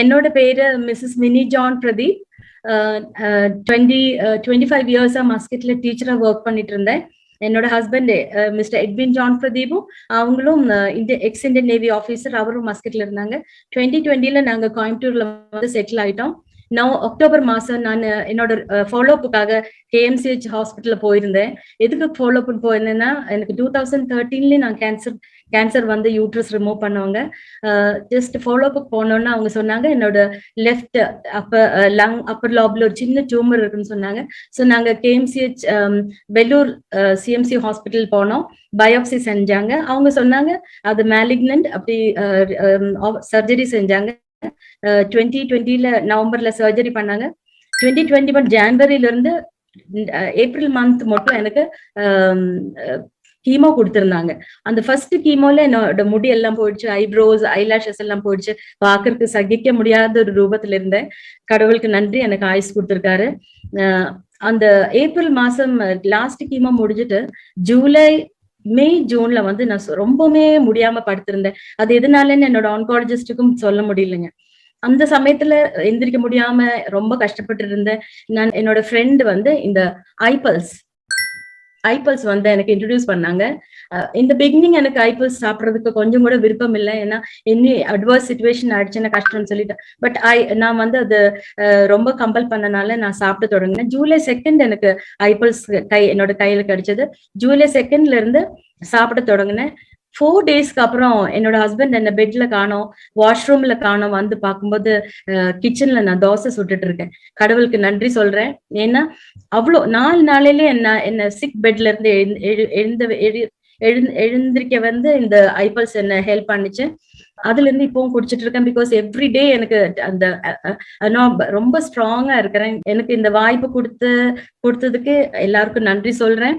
என்னோட பேரு Mrs mini John Pradeep. 25 இயர்ஸா மஸ்கெட்ல டீச்சரா ஒர்க் பண்ணிட்டு இருந்தேன். என்னோட ஹஸ்பண்ட் மிஸ்டர் எட்வின் ஜான் பிரதீபும் அவங்களும் எக்ஸ் இந்தியன் நேவி ஆஃபீஸர், அவரும் மஸ்கெட்ல இருந்தாங்க. 2020ல நாங்க கோயம்புத்தூர்ல வந்து செட்டில் ஆயிட்டோம். நான் அக்டோபர் மாசம் நான் என்னோட ஃபாலோஅப்புக்காக KMCH ஹாஸ்பிட்டல்ல போயிருந்தேன். எதுக்கு ஃபாலோஅப் போயிருந்தேன்னா, எனக்கு 2013 நான் கேன்சர் வந்து யூட்ரஸ் ரிமூவ் பண்ணவங்க. ஜஸ்ட் ஃபாலோஅப் போனோன்னா அவங்க சொன்னாங்க என்னோட லெஃப்ட் அப்பர் லாப்ல ஒரு சின்ன டியூமர் இருக்குன்னு சொன்னாங்க. ஸோ நாங்க KMCH வெள்ளூர் CMC ஹாஸ்பிட்டல் போனோம். பயோப்சி செஞ்சாங்க. அவங்க சொன்னாங்க அது மேலிக்னன்ட், அப்படி சர்ஜரி செஞ்சாங்க. 2020ல நவம்பர்ல சர்ஜரி பண்ணாங்க. 2021 ஜான்வரியில இருந்து ஏப்ரல் மந்த் மட்டும் எனக்கு கீமோ கொடுத்திருந்தாங்க. அந்த ஃபர்ஸ்ட் கீமோல என்னோட முடி எல்லாம் போயிடுச்சு, ஐப்ரோஸ் ஐலாஷஸ் எல்லாம் போயிடுச்சு. பாக்குறதுக்கு சகிக்க முடியாத ஒரு ரூபத்துல இருந்தேன். கடவுளுக்கு நன்றி, எனக்கு ஆயுஸ் கொடுத்திருக்காரு. அந்த ஏப்ரல் மாசம் லாஸ்ட் கீமோ முடிஞ்சிட்டு ஜூன்ல வந்து நான் ரொம்பவுமே முடியாம படுத்திருந்தேன். அது எதனாலன்னு என்னோட ஆன்காலஜிஸ்டுக்கும் சொல்ல முடியலைங்க. அந்த சமயத்துல எந்திரிக்க முடியாம ரொம்ப கஷ்டப்பட்டு இருந்தேன். நான் என்னோட ஃப்ரெண்டு வந்து இந்த ஐபல்ஸ் வந்து எனக்கு இன்ட்ரடியூஸ் பண்ணாங்க. இந்த பிகினிங் எனக்கு ஐபல்ஸ் சாப்பிட்றதுக்கு கொஞ்சம் கூட விருப்பம் இல்லை. ஏன்னா என்ன அட்வர்ஸ் சிச்சுவேஷன் ஆயிடுச்சுன்னா கஷ்டம்னு சொல்லிட்டேன். பட் நான் வந்து அது ரொம்ப கம்பல் பண்ணனால நான் சாப்பிட தொடங்கினேன். ஜூலை 2 எனக்கு ஐபல்ஸ் என்னோட கையில கிடைச்சது. ஜூலை 2ல இருந்து சாப்பிட தொடங்கினேன். 4 டேஸ்க்கு அப்புறம் என்னோட ஹஸ்பண்ட் என்ன பெட்ல காணோம், வாஷ்ரூம்ல காணோம். வந்து பார்க்கும்போது கிச்சன்ல நான் தோசை சுட்டுட்டு இருக்கேன். கடவுளுக்கு நன்றி சொல்றேன். ஏன்னா அவ்வளோ 4 நாளையிலே என்ன சிக் பெட்ல இருந்து எழுந்திருக்க வந்து இந்த ஐபல்ஸ் என்ன ஹெல்ப் பண்ணுச்சு. அதுல இருந்து இப்பவும் குடிச்சிட்டு இருக்கேன். பிகாஸ் எவ்ரி டே எனக்கு அந்த ரொம்ப ஸ்ட்ராங்கா இருக்கிறேன். எனக்கு இந்த வாய்ப்பு கொடுத்ததுக்கு எல்லாருக்கும் நன்றி சொல்றேன்.